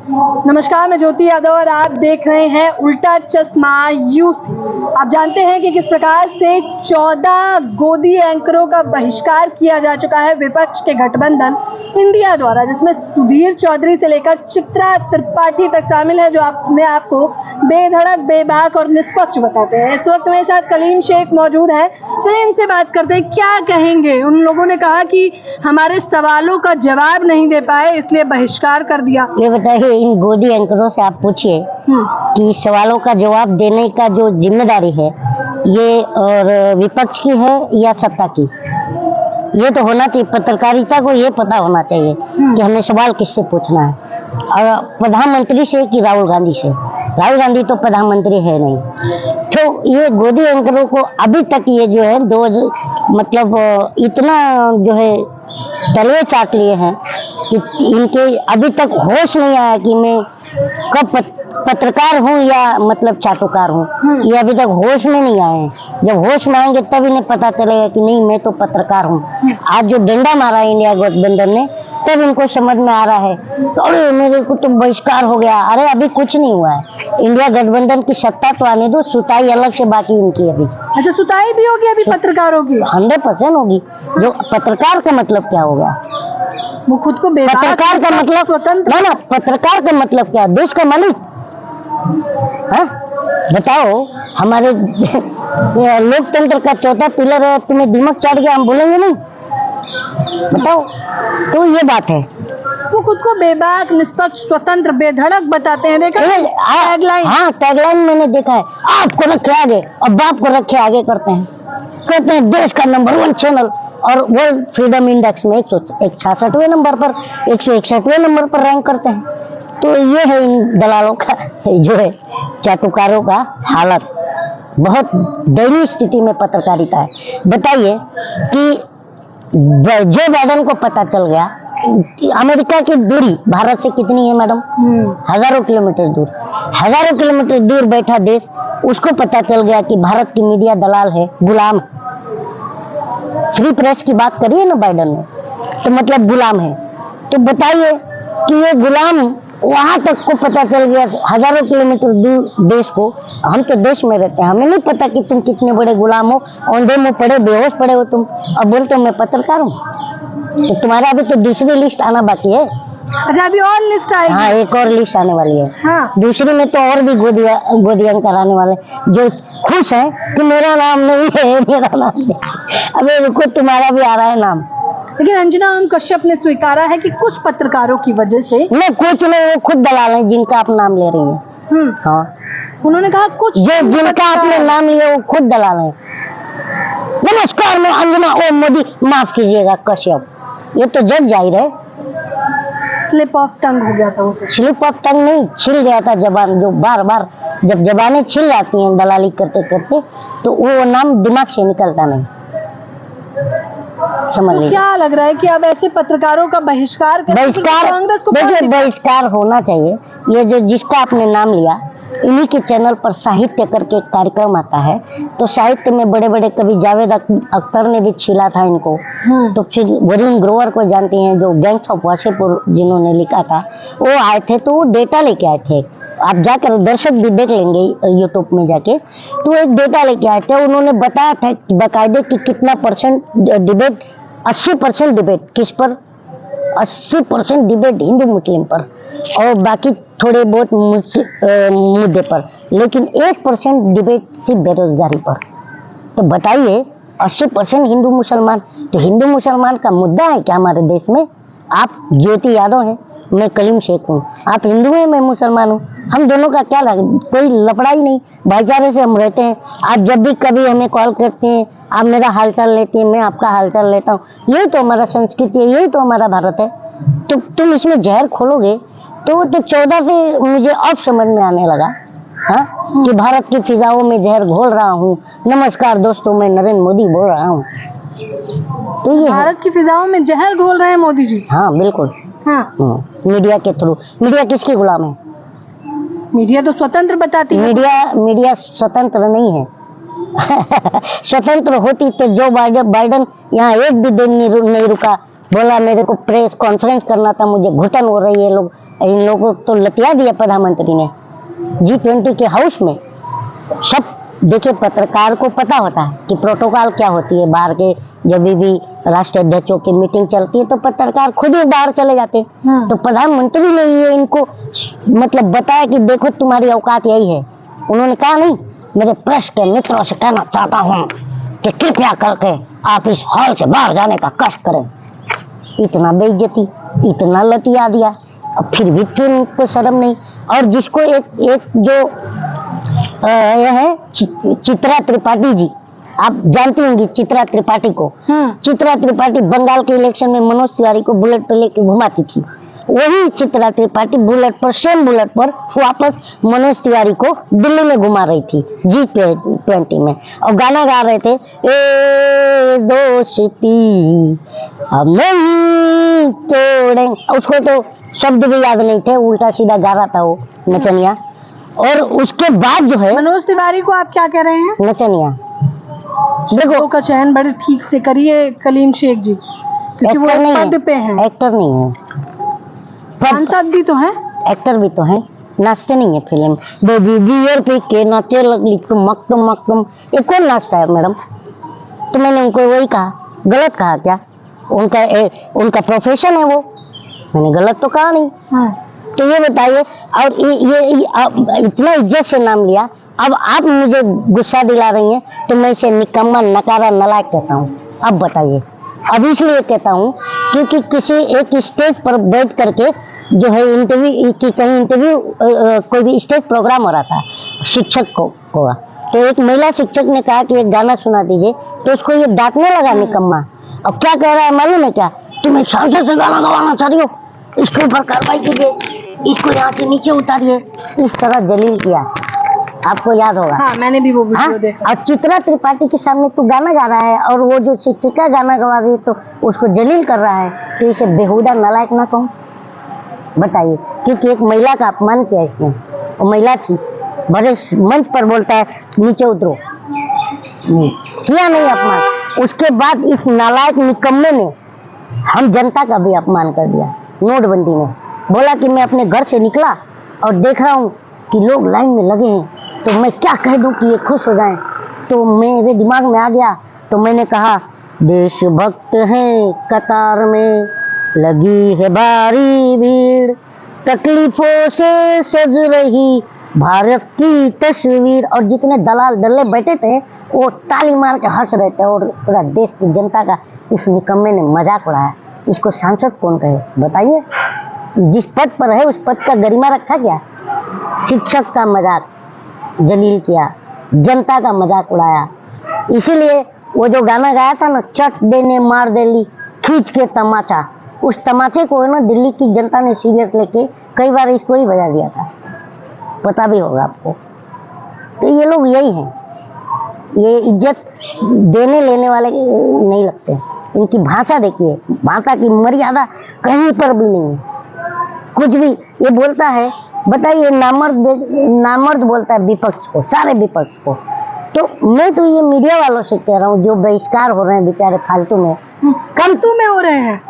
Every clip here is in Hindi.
नमस्कार, मैं ज्योति यादव और आप देख रहे हैं उल्टा चश्मा यूसी। आप जानते हैं कि किस प्रकार से 14 गोदी एंकरों का बहिष्कार किया जा चुका है विपक्ष के गठबंधन इंडिया द्वारा, जिसमें सुधीर चौधरी से लेकर चित्रा त्रिपाठी तक शामिल है, जो अपने आप को बेधड़क, बेबाक और निष्पक्ष बताते हैं। इस वक्त मेरे साथ कलीम शेख मौजूद है, चलिए इनसे बात करते हैं, क्या कहेंगे। उन लोगों ने कहा कि हमारे सवालों का जवाब नहीं दे पाए, इसलिए बहिष्कार कर दिया। ये बताइए, इन गोदी एंकरों से आप पूछिए कि सवालों का जवाब देने का जो जिम्मेदारी है ये और विपक्ष की है या सत्ता की। ये तो होना चाहिए, पत्रकारिता को ये पता होना चाहिए कि हमें सवाल किससे पूछना है, और प्रधानमंत्री से कि राहुल गांधी से। राहुल गांधी तो प्रधानमंत्री है नहीं। तो ये गोदी एंकरों को अभी तक ये जो है मतलब इतना जो है तलवे चाट लिए हैं कि इनके अभी तक होश नहीं आया कि मैं कब पत्रकार हूँ या मतलब चाटुकार हूँ। ये अभी तक होश में नहीं आए हैं। जब होश में आएंगे तब इन्हें पता चलेगा कि नहीं, मैं तो पत्रकार हूँ। आज जो डंडा मारा है इंडिया गठबंधन ने, तब इनको समझ में आ रहा है तो अरे मेरे को तो बहिष्कार हो गया। अरे अभी कुछ नहीं हुआ है। इंडिया गठबंधन की सत्ता तो आने दो, सुताई अलग से बाकी इनकी अभी। अच्छा, सुताई भी होगी अभी पत्रकारों की? 100% होगी। जो पत्रकार का मतलब क्या होगा? वो खुद को पत्रकार का मतलब स्वतंत्र ना, पत्रकार का मतलब क्या? देश का मालिक। हाँ बताओ, हमारे लोकतंत्र का चौथा पिलर है, तुम्हें दिमाग चाट गया, हम बोलेंगे नहीं? बताओ। तो ये बात है। वो खुद को बेबाक, निष्पक्ष, स्वतंत्र, बेधड़क बताते हैं। देखा टैगलाइन? हाँ, टैगलाइन मैंने देखा है। आपको रखे आगे और बाप को रखे आगे करते हैं। कहते हैं देश का नंबर 1 चैनल, और वर्ल्ड फ्रीडम इंडेक्स में 166वें नंबर पर, 161वें नंबर पर रैंक करते हैं। तो ये है इन दलालों का, जो है चाटुकारों का हालत। बहुत दयनीय स्थिति में पत्रकारिता है। बताइए कि जो बाइडेन को पता चल गया अमेरिका की दूरी भारत से कितनी है मैडम? हजारों किलोमीटर दूर। हजारों किलोमीटर दूर बैठा देश, उसको पता चल गया कि भारत की मीडिया दलाल है, गुलाम। फ्री प्रेस की बात करिए ना बाइडेन ने, तो मतलब गुलाम है। तो बताइए कि ये गुलाम वहां तक को पता चल गया, हजारों किलोमीटर दूर देश को। हम तो देश में रहते हैं, हमें नहीं पता कि तुम कितने बड़े गुलाम हो, औंधे मुंह पड़े, बेहोश पड़े हो तुम, और बोलते हो मैं पत्रकार हूँ। तो तुम्हारा अभी तो दूसरी लिस्ट आना बाकी है। अच्छा, अभी और लिस्ट आएगी? हाँ, एक और लिस्ट आने वाली है। हाँ। दूसरी में तो और भी गोदी एंकर आने वाले, जो खुश है कि मेरा नाम नहीं है, मेरा नाम नहीं। अबे रुको, तुम्हारा भी आ रहा है नाम। लेकिन अंजना ओम कश्यप ने स्वीकारा है कि कुछ पत्रकारों की वजह से नहीं, कुछ नहीं, वो खुद दलाल है जिनका आप नाम ले रही हैं। हाँ, उन्होंने कहा कुछ जिनका आपने नाम लिया वो खुद दलाल है। नमस्कार, मैं अंजना ओम मोदी, माफ कीजिएगा कश्यप। ये तो जग जाहिर है। स्लिप ऑफ टंग हो गया था वो। स्लिप ऑफ टंग नहीं, छिल गया था जबान। जो बार बार जब जबानें छिल जाती हैं दलाली करते करते, तो वो नाम दिमाग से निकलता नहीं। समझ लीजिए। क्या लग रहा है कि अब ऐसे पत्रकारों का बहिष्कार कांग्रेस को? देखिए, बहिष्कार होना चाहिए। ये जो जिसका आपने नाम लिया, इन्हीं के चैनल पर साहित्य करके एक कार्यक्रम आता है, तो साहित्य में बड़े बड़े कवि जावेद अख्तर ने भी छीला था इनको। तो फिर वरुण ग्रोवर को जानती हैं, जो गैंग्स ऑफ वासेपुर जिन्होंने लिखा था, वो आए थे, तो वो डेटा लेके आए थे। आप जाकर, दर्शक भी देख लेंगे यूट्यूब में जाके, तो एक डेटा लेके आए थे। उन्होंने बताया था बाकायदे कि कितना परसेंट डिबेट, 80% डिबेट किस पर? 80% डिबेट हिंदू मुस्लिम पर, और बाकी थोड़े बहुत मुद्दे पर, लेकिन 1% डिबेट सिर्फ बेरोजगारी पर। तो बताइए, 80% हिंदू मुसलमान, तो हिंदू मुसलमान का मुद्दा है क्या हमारे देश में? आप ज्योति यादव हैं, मैं कलीम शेख हूँ। आप हिंदू हैं, मैं मुसलमान हूँ। हम दोनों का क्या कोई लफड़ा ही नहीं, भाईचारे से हम रहते हैं। आप जब भी कभी हमें कॉल करते हैं, आप मेरा हालचाल लेते हैं, मैं आपका हालचाल लेता हूँ। यही तो हमारा संस्कृति है, यही तो हमारा भारत है। तो तुम इसमें जहर खोलोगे तो 14 से मुझे अब समझ में आने लगा, हाँ, कि भारत की फिजाओं में जहर घोल रहा हूँ। नमस्कार दोस्तों, मैं नरेंद्र मोदी बोल रहा हूँ। तो ये भारत की फिजाओं में जहर घोल रहे हैं मोदी जी? हाँ बिल्कुल। हाँ। मीडिया के थ्रू। मीडिया किसकी गुलाम है? मीडिया तो स्वतंत्र बताती है। मीडिया स्वतंत्र नहीं है। स्वतंत्र होती तो जो बाइडेन यहाँ एक भी दिन नहीं रुका, बोला मेरे को प्रेस कॉन्फ्रेंस करना था, मुझे घुटन हो रही है, लोग इन लोगों को तो लतिया दिया प्रधानमंत्री ने G20 के हाउस में। सब देखिए, पत्रकार को पता होता है कि प्रोटोकॉल क्या होती है। बाहर के जब भी राष्ट्राध्यक्षों की मीटिंग चलती है तो पत्रकार खुद ही बाहर चले जाते हैं। तो प्रधानमंत्री ने ये इनको मतलब बताया कि देखो तुम्हारी औकात यही है। उन्होंने कहा नहीं, मेरे प्रेस के मित्रों से कहना चाहता हूँ कि कृपया करके आप इस हॉल से बाहर जाने का कष्ट करें। इतना बेइज्जती, इतना लतिया दिया, अब फिर भी क्यों उनको शर्म नहीं। और जिसको एक जो यह है चित्रा त्रिपाठी जी, आप जानती होंगी चित्रा त्रिपाठी को। चित्रा त्रिपाठी बंगाल के इलेक्शन में मनोज तिवारी को बुलेट पर लेके घुमाती थी। वही चित्रा त्रिपाठी बुलेट पर, सेम बुलेट पर वापस मनोज तिवारी को दिल्ली में घुमा रही थी G20 में, और गाना गा रहे थे, ए दोस्ती हम नहीं तोड़ेंगे। उसको तो शब्द भी याद नहीं थे, उल्टा सीधा गा रहा था वो नचनिया। और उसके बाद जो है मनोज तिवारी को आप क्या कह रहे हैं? नचनिया। देखो का चयन बड़े ठीक से करिए कलीम शेख जी, क्योंकि वो पद पे हैं। एक्टर नहीं है, सांसद भी तो है, एक्टर भी तो है। नाचते नहीं है फिल्म बेबी बियर पी के नाचे लगली टुमक टुमक टुम। ये कौन नाचता है मैडम? तो मैंने उनको वही कहा, गलत कहा क्या? उनका प्रोफेशन है वो, मैंने गलत तो कहा नहीं। तो ये बताइए, और ये इतना इज्जत से नाम लिया, अब आप मुझे गुस्सा दिला रही हैं तो मैं इसे निकम्मा नकारा नालायक कहता हूँ। अब बताइए, अब इसलिए कहता हूँ क्योंकि किसी एक स्टेज पर बैठ करके जो है इंटरव्यू कोई भी स्टेज प्रोग्राम हो रहा था शिक्षक को होगा, तो एक महिला शिक्षक ने कहा कि एक गाना सुना दीजिए, तो उसको ये डांटने लगा निकम्मा। अब क्या कह रहा है मालूम है क्या? तुम एक सांसद से गाना गवाना चाह रही हो, इसके ऊपर कार्रवाई कीजिए, इसको यहाँ से नीचे उतारिए। इस तरह जलील किया, आपको याद होगा। हाँ, मैंने भी वो वीडियो देखा। और चित्रा त्रिपाठी के सामने तू गाना गा रहा है और वो जो शिक्षिका गाना गवा रही है तो उसको जलील कर रहा है, तो इसे बेहुदा नालायक ना कहूं? बताइए, क्योंकि एक महिला का अपमान किया इसने। वो महिला थी, बड़े मंच पर बोलता है नीचे उतरो, किया नहीं अपमान। उसके बाद इस नालायक निकम्मे ने हम जनता का भी अपमान कर दिया। नोटबंदी में बोला कि मैं अपने घर से निकला और देख रहा हूँ कि लोग लाइन में लगे हैं, तो मैं क्या कह दूं कि ये खुश हो जाएं। तो मेरे दिमाग में आ गया, तो मैंने कहा देशभक्त हैं कतार में लगी है भारी भीड़, तकलीफों से सज रही भारत की तस्वीर। और जितने दलाल डल्ले बैठे थे वो ताली मार के हंस रहे थे, और पूरा देश की जनता का इस निकम्मे ने मजाक उड़ाया। इसको सांसद कौन कहे बताइए? जिस पद पर है उस पद का गरिमा रखा क्या? शिक्षक का मजाक जलील किया, जनता का मजाक उड़ाया। इसीलिए वो जो गाना गाया था ना, चट देने मार देली खींच के तमाचा, उस तमाचे को है ना दिल्ली की जनता ने सीरियस लेके कई बार इसको ही बजा दिया था, पता भी होगा आपको। तो ये लोग यही हैं, ये इज्जत देने लेने वाले नहीं लगते। इनकी भाषा देखिए, भाषा की मर्यादा कहीं पर भी नहीं है। कुछ भी ये बोलता है, बताइए, नामर्द बोलता है विपक्ष को, सारे विपक्ष को। तो मैं तो ये मीडिया वालों से कह रहा हूँ जो बहिष्कार हो रहे हैं बेचारे फालतू में, कमतू में हो रहे हैं।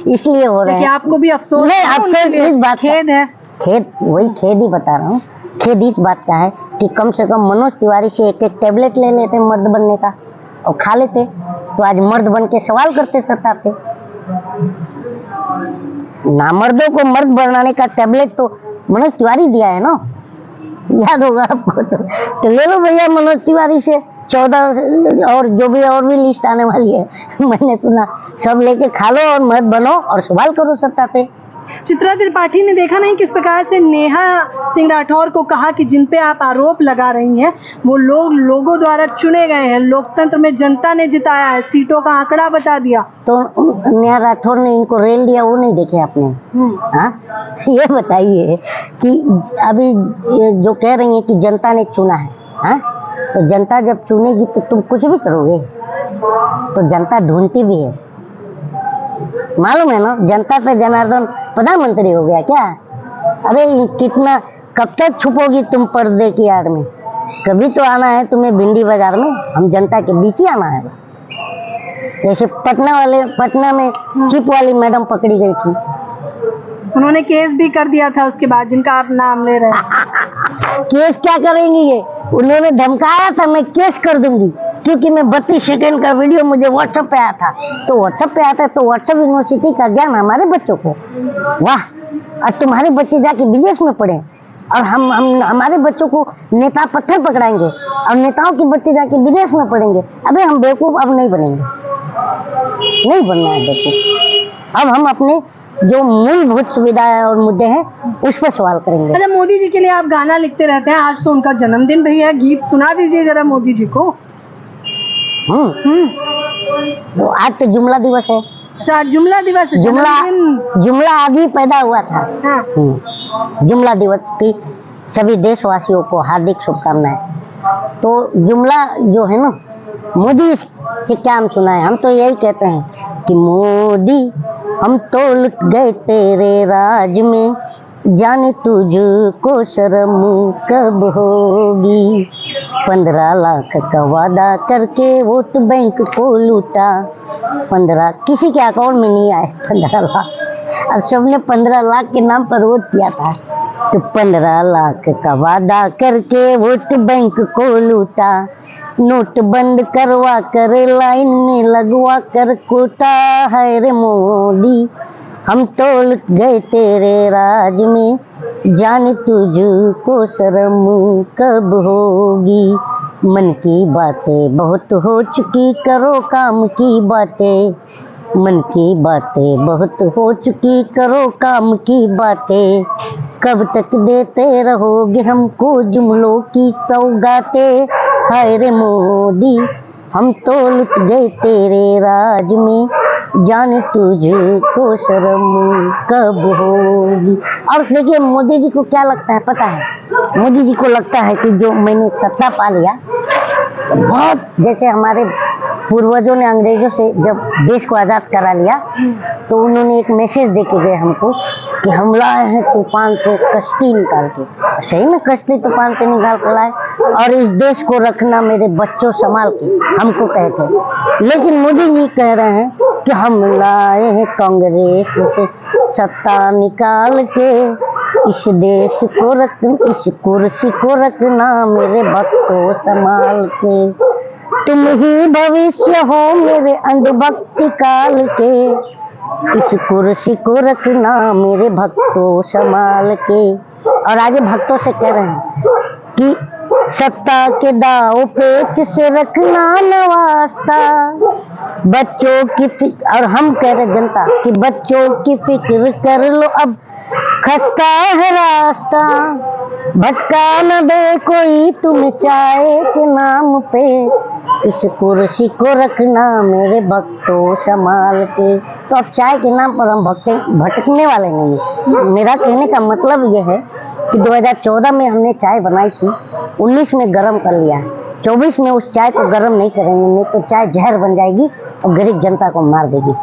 इसलिए हो रहे हैं। आपको भी अफसोस नहीं, अफसोस इस बात, खेद है, खेद, वही खेद ही बता रहा हूँ। खेद इस बात का है कि कम से कम मनोज तिवारी से एक टेबलेट ले लेते मर्द बनने का और खा लेते, तो आज मर्द बन के सवाल करते सत्ता पे। नामर्दों को मर्द बनाने का टैबलेट तो मनोज तिवारी दिया है ना, याद होगा आपको। तो ले लो भैया मनोज तिवारी से 14 और जो भी और भी लिस्ट आने वाली है मैंने सुना, सब लेके खा लो और मर्द बनो और सवाल करो सत्ता पे। चित्रा त्रिपाठी ने देखा नहीं किस प्रकार से नेहा सिंह राठौर को कहा कि जिन पे आप आरोप लगा रही हैं वो लोग लोगों द्वारा चुने गए हैं, लोकतंत्र में जनता ने जिताया है, सीटों का आंकड़ा बता दिया। तो नेहा राठौर ने इनको रेल दिया, वो नहीं देखे आपने? हाँ, ये बताइए कि अभी जो कह रही है कि जनता ने चुना है, हाँ, तो जनता जब चुनेगी तो तुम कुछ भी करोगे? तो जनता ढूंढती भी है, मालूम है ना। जनता पे जनार्दन प्रधानमंत्री हो गया क्या? अरे कितना, कब तक छुपोगी तुम पर्दे की आड़ में? कभी तो आना है तुम्हें भिंडी बाजार में, हम जनता के बीच ही आना है। जैसे पटना में चिप वाली मैडम पकड़ी गई थी, उन्होंने केस भी कर दिया था उसके बाद, जिनका आप नाम ले रहे हैं। केस क्या करेंगी ये? उन्होंने धमकाया था मैं केस कर दूंगी, क्योंकि मैं 32 सेकंड का वीडियो मुझे व्हाट्सएप पे आया था, तो व्हाट्सएप पे आता है तो व्हाट्सएप यूनिवर्सिटी का ज्ञान हमारे बच्चों को, वाह। और तुम्हारे बच्चे जाके विदेश में पढ़े और हम हमारे बच्चों को नेता पत्थर पकड़ाएंगे और नेताओं के बच्चे जाके विदेश में पढ़ेंगे। अबे हम बेवकूफ अब नहीं बनेंगे, नहीं बनना है बेवकूफ। अब हम अपने जो मूलभूत सुविधाएं और मुद्दे हैं उस पर सवाल करेंगे। अच्छा, मोदी जी के लिए आप गाना लिखते रहते हैं, आज तो उनका जन्मदिन भी है, गीत सुना दीजिए जरा मोदी जी को। तो आज तो जुमला दिवस है। अच्छा, जुमला दिवस है। जुमला आदि पैदा हुआ था। हाँ। जुमला दिवस की सभी देशवासियों को हार्दिक शुभकामनाएं। तो जुमला जो है ना, मोदी से क्या हम सुनाए, हम तो यही कहते हैं कि मोदी हम तो लुट गए तेरे राज में, जाने तुझको शर्म कब होगी। 15 लाख का वादा करके वोट बैंक को लूटा, 15 किसी के अकाउंट में नहीं आए 15 लाख, और सबने 15 लाख के नाम पर वोट किया था। तो 15 लाख का वादा करके वोट बैंक को लूटा, नोट बंद करवा कर लाइन में लगवा कर कोटा है रे मोदी, हम तो लुट गए तेरे राज में, जाने तुझको शर्म कब होगी। मन की बातें बहुत हो चुकी, करो काम की बातें, मन की बातें बहुत हो चुकी, करो काम की बातें, कब तक देते रहोगे हमको जुमलों की सौगातें, हाय रे मोदी हम तो लुट गए तेरे राज में, जाने तुझको शर्म कब होगी। और देखिए मोदी जी को क्या लगता है पता है, मोदी जी को लगता है कि जो मैंने सत्ता पा लिया, बहुत जैसे हमारे पूर्वजों ने अंग्रेजों से जब देश को आजाद करा लिया तो उन्होंने एक मैसेज दे के गए हमको कि हम लाए हैं तूफान से कश्ती निकाल के। सही में कश्ती तूफान से निकाल कर लाए, और इस देश को रखना मेरे बच्चों संभाल के, हमको कहते। लेकिन मोदी जी कह रहे हैं कि हम लाए हैं कांग्रेस से सत्ता निकाल के, इस देश को रख, इस कुर्सी को रखना मेरे भक्तों संभाल के, तुम ही भविष्य हो मेरे अंधभक्ति काल के, इस कुर्सी को रखना मेरे भक्तों संभाल के। और आगे भक्तों से कह रहे हैं कि सत्ता के दाव पेच से रखना नवास्ता, बच्चों की और हम कह रहे जनता कि बच्चों की फिक्र कर लो, अब खस्ता है रास्ता, भटका न दे कोई तुम चाय के नाम पे, इस कुर्सी को रखना मेरे भक्तों संभाल के। तो अब चाय के नाम पर हम भटकने वाले नहीं। मेरा कहने का मतलब यह है कि 2014 में हमने चाय बनाई थी, 19 में गर्म कर लिया, 24 में उस चाय को गर्म नहीं करेंगे, नहीं तो चाय जहर बन जाएगी और गरीब जनता को मार देगी।